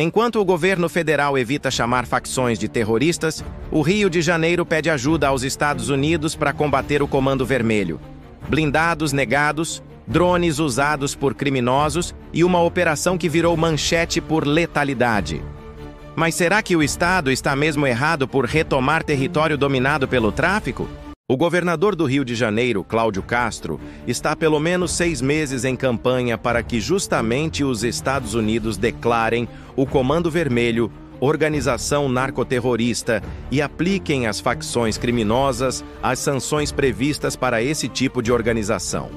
Enquanto o governo federal evita chamar facções de terroristas, o Rio de Janeiro pede ajuda aos Estados Unidos para combater o Comando Vermelho. Blindados negados, drones usados por criminosos e uma operação que virou manchete por letalidade. Mas será que o Estado está mesmo errado por retomar território dominado pelo tráfico? O governador do Rio de Janeiro, Cláudio Castro, está há pelo menos 6 meses em campanha para que justamente os Estados Unidos declarem o Comando Vermelho organização narcoterrorista e apliquem às facções criminosas as sanções previstas para esse tipo de organização.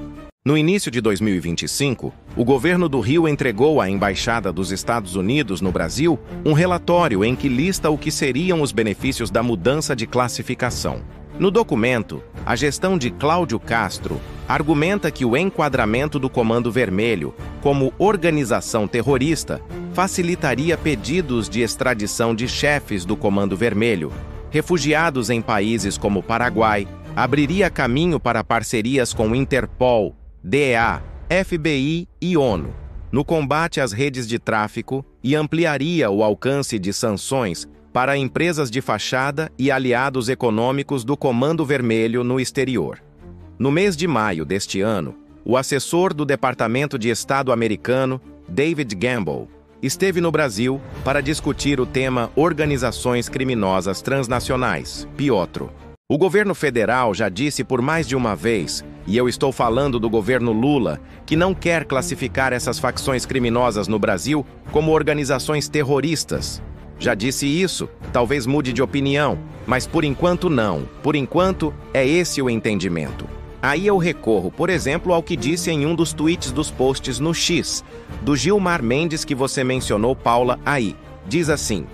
No início de 2025, o governo do Rio entregou à Embaixada dos Estados Unidos no Brasil um relatório em que lista o que seriam os benefícios da mudança de classificação. No documento, a gestão de Cláudio Castro argumenta que o enquadramento do Comando Vermelho como organização terrorista facilitaria pedidos de extradição de chefes do Comando Vermelho, refugiados em países como Paraguai, abriria caminho para parcerias com Interpol, DEA, FBI e ONU no combate às redes de tráfico e ampliaria o alcance de sanções para empresas de fachada e aliados econômicos do Comando Vermelho no exterior. No mês de maio deste ano, o assessor do Departamento de Estado americano, David Gamble, esteve no Brasil para discutir o tema Organizações Criminosas Transnacionais, PIOTRO. O governo federal já disse por mais de uma vez, e eu estou falando do governo Lula, que não quer classificar essas facções criminosas no Brasil como organizações terroristas. Já disse isso, talvez mude de opinião, mas por enquanto não. Por enquanto, é esse o entendimento. Aí eu recorro, por exemplo, ao que disse em um dos tweets dos posts no X, do Gilmar Mendes que você mencionou, Paula, aí. Diz assim: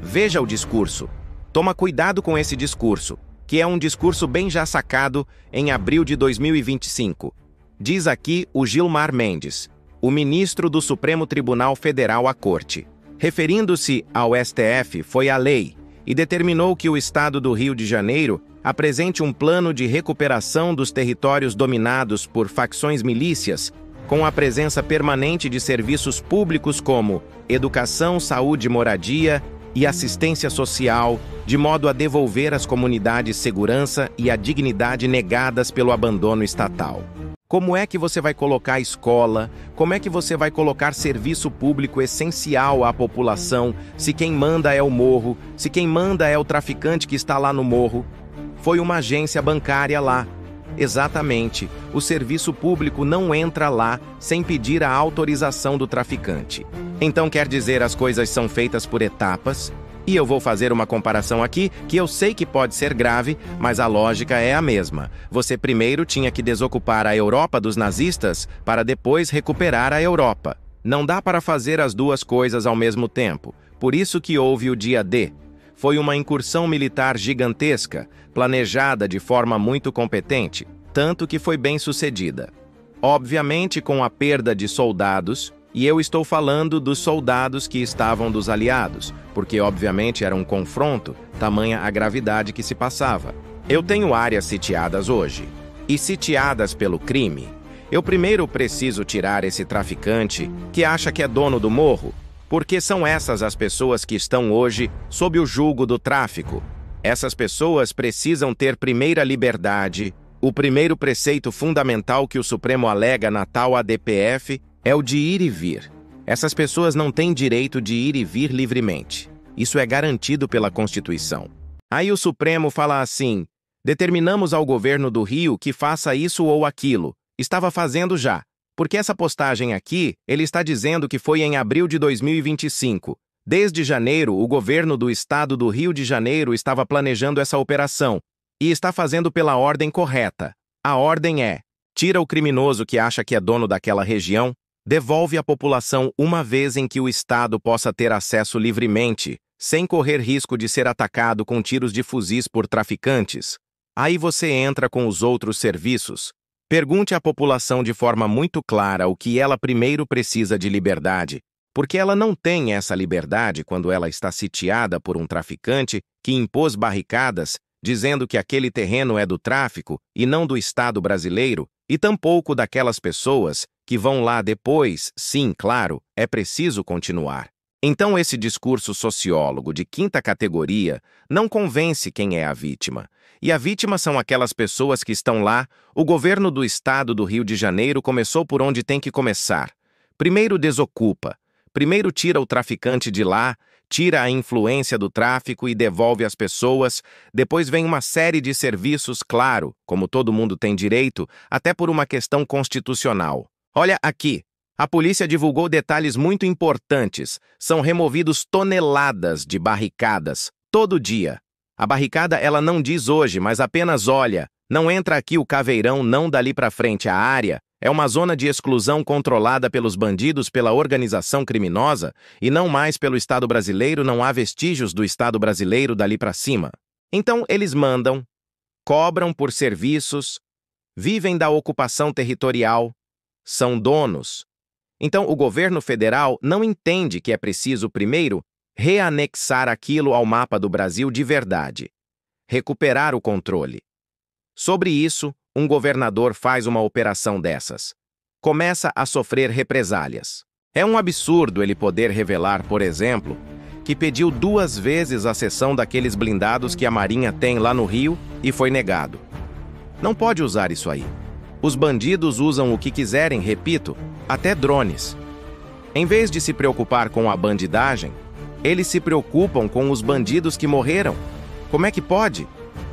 veja o discurso. Toma cuidado com esse discurso, que é um discurso bem já sacado em abril de 2025. Diz aqui o Gilmar Mendes, o ministro do Supremo Tribunal Federal à Corte. Referindo-se ao STF, foi à lei e determinou que o Estado do Rio de Janeiro apresente um plano de recuperação dos territórios dominados por facções milícias, com a presença permanente de serviços públicos como educação, saúde e moradia e assistência social, de modo a devolver às comunidades segurança e a dignidade negadas pelo abandono estatal. Como é que você vai colocar escola? Como é que você vai colocar serviço público essencial à população se quem manda é o morro, se quem manda é o traficante que está lá no morro? Foi uma agência bancária lá. Exatamente. O serviço público não entra lá sem pedir a autorização do traficante. Então quer dizer, as coisas são feitas por etapas? E eu vou fazer uma comparação aqui que eu sei que pode ser grave, mas a lógica é a mesma. Você primeiro tinha que desocupar a Europa dos nazistas para depois recuperar a Europa. Não dá para fazer as duas coisas ao mesmo tempo. Por isso que houve o dia D. Foi uma incursão militar gigantesca, planejada de forma muito competente, tanto que foi bem sucedida. Obviamente com a perda de soldados, e eu estou falando dos soldados que estavam dos aliados, porque obviamente era um confronto, tamanha a gravidade que se passava. Eu tenho áreas sitiadas hoje, e sitiadas pelo crime. Eu primeiro preciso tirar esse traficante que acha que é dono do morro, porque são essas as pessoas que estão hoje sob o jugo do tráfico. Essas pessoas precisam ter primeira liberdade. O primeiro preceito fundamental que o Supremo alega na tal ADPF é o de ir e vir. Essas pessoas não têm direito de ir e vir livremente. Isso é garantido pela Constituição. Aí o Supremo fala assim: determinamos ao governo do Rio que faça isso ou aquilo. Estava fazendo já. Porque essa postagem aqui, ele está dizendo que foi em abril de 2025. Desde janeiro, o governo do estado do Rio de Janeiro estava planejando essa operação. E está fazendo pela ordem correta. A ordem é: tira o criminoso que acha que é dono daquela região, devolve a população uma vez em que o Estado possa ter acesso livremente, sem correr risco de ser atacado com tiros de fuzis por traficantes. Aí você entra com os outros serviços. Pergunte à população de forma muito clara o que ela primeiro precisa de liberdade, porque ela não tem essa liberdade quando ela está sitiada por um traficante que impôs barricadas, dizendo que aquele terreno é do tráfico e não do Estado brasileiro, e tampouco daquelas pessoas que vão lá depois. Sim, claro, é preciso continuar. Então esse discurso sociólogo de quinta categoria não convence quem é a vítima. E a vítima são aquelas pessoas que estão lá. O governo do estado do Rio de Janeiro começou por onde tem que começar. Primeiro desocupa. Primeiro tira o traficante de lá, tira a influência do tráfico e devolve às pessoas. Depois vem uma série de serviços, claro, como todo mundo tem direito, até por uma questão constitucional. Olha aqui. A polícia divulgou detalhes muito importantes. São removidos toneladas de barricadas, todo dia. A barricada ela não diz hoje, mas apenas olha. Não entra aqui o caveirão, não dali para frente. A área é uma zona de exclusão controlada pelos bandidos, pela organização criminosa, e não mais pelo Estado brasileiro. Não há vestígios do Estado brasileiro dali para cima. Então eles mandam, cobram por serviços, vivem da ocupação territorial, são donos. Então, o governo federal não entende que é preciso, primeiro, reanexar aquilo ao mapa do Brasil de verdade, recuperar o controle. Sobre isso, um governador faz uma operação dessas. Começa a sofrer represálias. É um absurdo ele poder revelar, por exemplo, que pediu 2 vezes a cessão daqueles blindados que a Marinha tem lá no Rio e foi negado. Não pode usar isso aí. Os bandidos usam o que quiserem, repito, até drones. Em vez de se preocupar com a bandidagem, eles se preocupam com os bandidos que morreram. Como é que pode?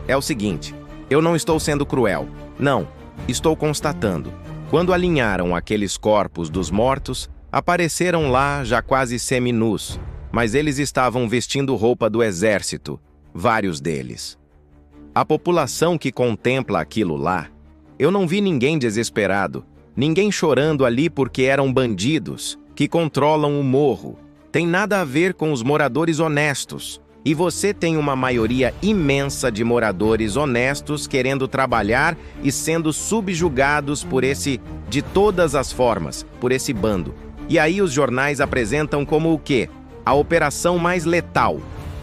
É o seguinte, eu não estou sendo cruel. Não, estou constatando. Quando alinharam aqueles corpos dos mortos, apareceram lá já quase seminus, mas eles estavam vestindo roupa do exército, vários deles. A população que contempla aquilo lá, eu não vi ninguém desesperado, ninguém chorando ali porque eram bandidos que controlam o morro. Tem nada a ver com os moradores honestos. E você tem uma maioria imensa de moradores honestos querendo trabalhar e sendo subjugados por esse, de todas as formas, por esse bando. E aí os jornais apresentam como o quê? A operação mais letal.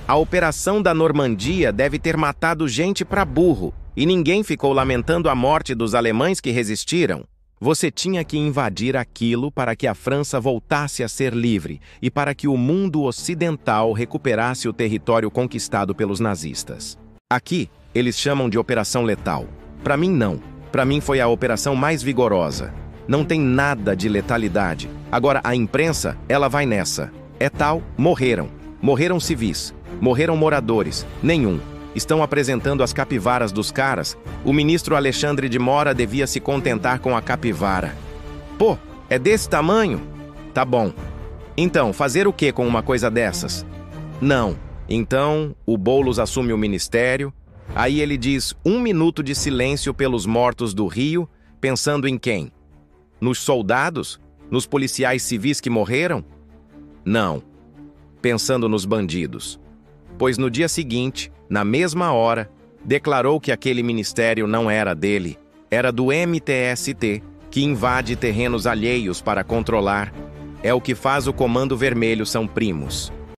A operação da Normandia deve ter matado gente pra burro. E ninguém ficou lamentando a morte dos alemães que resistiram. Você tinha que invadir aquilo para que a França voltasse a ser livre e para que o mundo ocidental recuperasse o território conquistado pelos nazistas. Aqui, eles chamam de Operação Letal. Para mim, não. Para mim, foi a operação mais vigorosa. Não tem nada de letalidade. Agora, a imprensa, ela vai nessa. É tal, morreram. Morreram civis. Morreram moradores. Nenhum. Estão apresentando as capivaras dos caras. O ministro Alexandre de Moraes devia se contentar com a capivara. Pô, é desse tamanho? Tá bom. Então, fazer o que com uma coisa dessas? Não. Então, o Boulos assume o ministério. Aí ele diz 1 minuto de silêncio pelos mortos do Rio, pensando em quem? Nos soldados? Nos policiais civis que morreram? Não. Pensando nos bandidos. Pois no dia seguinte, na mesma hora, declarou que aquele ministério não era dele, era do MTST, que invade terrenos alheios para controlar. É o que faz o Comando Vermelho, são primos.